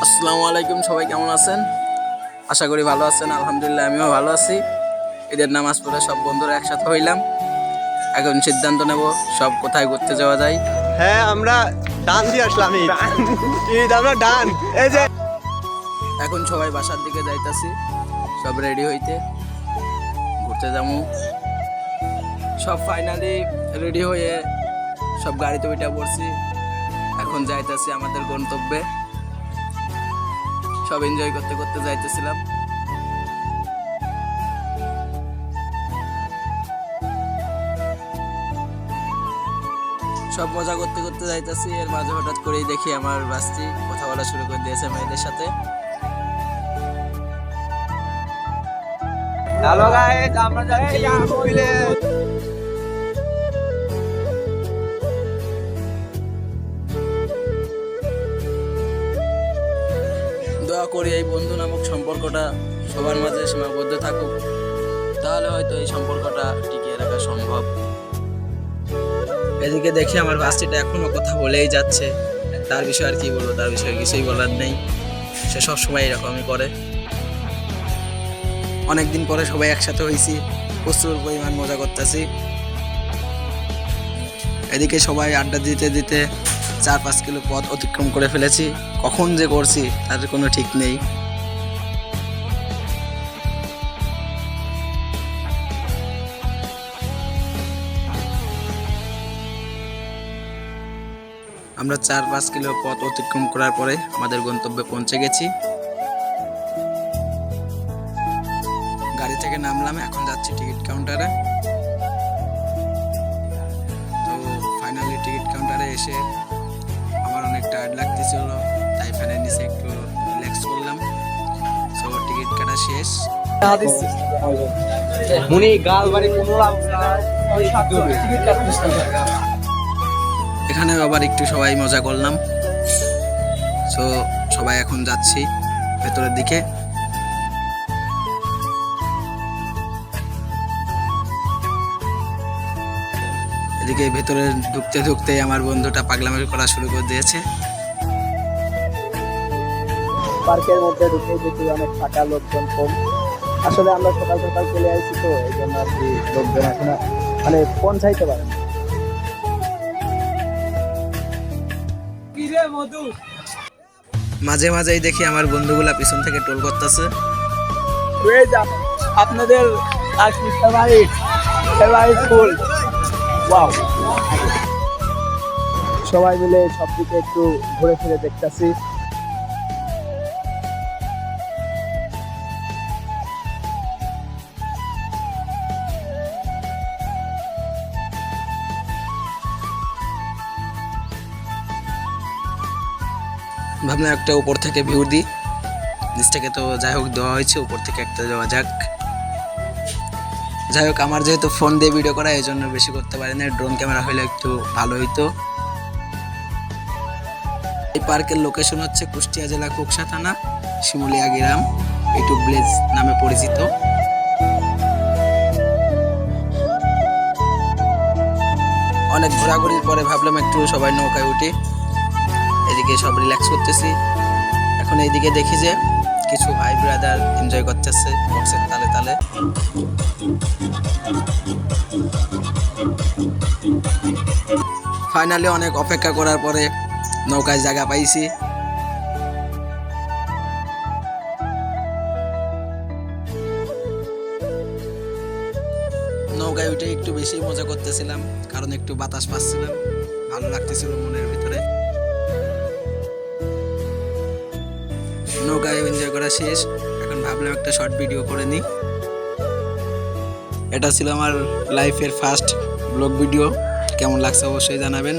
আসসালামু আলাইকুম, সবাই কেমন আছেন? আশা করি ভালো আছেন। আলহামদুলিল্লাহ আমিও ভালো আছি। ঈদের নামাজ পড়ে সব বন্ধুরা একসাথে হইলাম। এখন সিদ্ধান্ত নেব সব কোথায় ঘুরতে যাওয়া যায়। হ্যাঁ, আমরা ডান দিয়ে আসলাম। ঈদ আমরা ডান। এই যে এখন সবাই বাসার দিকে যাইতাছি, সব রেডি হইতে ঘুরতে যাবো। সব ফাইনালি রেডি হয়ে সব গাড়িতে উঠে পড়ছি। এখন যাইতাছি আমাদের গন্তব্যে। সব এনজয় করতে করতে যাইতেছিলাম। সব মজা করতে করতে যাইতেছি, এর মাঝে হঠাৎ করেই দেখি আমার বাস্তি কথা বলা শুরু করে দিয়েছে মেয়েদের সাথে। হ্যালো গাইস, আমরা যাচ্ছি কইলে। দোয়া করি এই বন্ধু নামক সম্পর্কটা সবার মাঝে সীমাবদ্ধ থাকুক, তাহলে হয়তো এই সম্পর্কটা টিকিয়ে রাখা সম্ভব। এদিকে দেখি আমার বাস্তিটা এখনো কথা বলেই যাচ্ছে। তার বিষয়ে আর কি বলবো, তার বিষয়ে কিছুই বলার নেই। সে সবসময় এরকমই করে। অনেকদিন পরে সবাই একসাথে হয়েছি, প্রচুর পরিমাণ মজা করতেছি। এদিকে সবাই আড্ডা দিতে দিতে 4-5 কিলো পথ অতিক্রম করে ফেলেছি। কখন যে করছি তার কোনো ঠিক নেই। আমরা 4-5 কিলো পথ অতিক্রম করার পরে আমাদের গন্তব্যে পৌঁছে গেছি। গাড়ি থেকে নামলাম, এখন যাচ্ছি টিকিট কাউন্টারে। তো ফাইনালি টিকিট কাউন্টারে এসে আমার অনেক টায়ার্ড লাগতেছিল, তাই ফ্যানের নিচে একটু রিল্যাক্স করলাম। সো টিকিট কাটা শেষ। এখানে আবার একটু সবাই মজা করলাম। সো সবাই এখন যাচ্ছি ভেতরের দিকে। এদিকে ভেতরে ঢুকতে ঢুকতে আমার বন্ধুটা পাগলামি করা শুরু করে দিয়েছে। পার্কের মধ্যে ঢুকে দেখি অনেক ফাঁকা, লোকজন কম। আসলে আমরা সকাল সকাল চলে আসছি, তো এই জন্য আর কি লোকজন এখন মানে পৌঁছাইতে পারে না। মাঝে মাঝেই দেখি আমার বন্ধুগুলা পিছন থেকে টোল করতেছে। আপনাদের ফুল ওয়াও। সবাই মিলে সব দিকে একটু ঘুরে ফিরে দেখতেছি। ভাবলাম একটা উপর থেকে ভিউ দিই। নিচ থেকে তো যাই হোক দেওয়া হয়েছে, উপর থেকে একটা দেওয়া যাক। যাই হোক, আমার যেহেতু ফোন দিয়ে ভিডিও করা, এই জন্য বেশি করতে পারি না। ড্রোন ক্যামেরা হলে একটু ভালো হইতো। এই পার্কের লোকেশন হচ্ছে কুষ্টিয়া জেলা কুকসা থানা, শিমুলিয়া গ্রাম, ইউটিউব ভিলেজ নামে পরিচিত। অনেক ঘোরাঘুরির পরে ভাবলাম একটু সবাই নৌকায় উঠি। এদিকে সব রিল্যাক্স করতেছি। এখন এইদিকে দেখি যে কিছু ভাই ব্রাদার এনজয় করতেছে বক্সের তালে তালে। ফাইনালি অনেক অপেক্ষা করার পরে নৌকায় জায়গা পাইছি। নৌকায় উঠে একটু বেশি মজা করতেছিলাম, কারণ একটু বাতাস পাচ্ছিলাম, ভালো লাগতেছিল মনের ভিতরে। নৌকায় এনজয় করা শেষ, এখন ভাবলাম একটা শর্ট ভিডিও করে নিই। এটা ছিল আমার লাইফের ফার্স্ট ব্লগ ভিডিও। কেমন লাগছে অবশ্যই জানাবেন।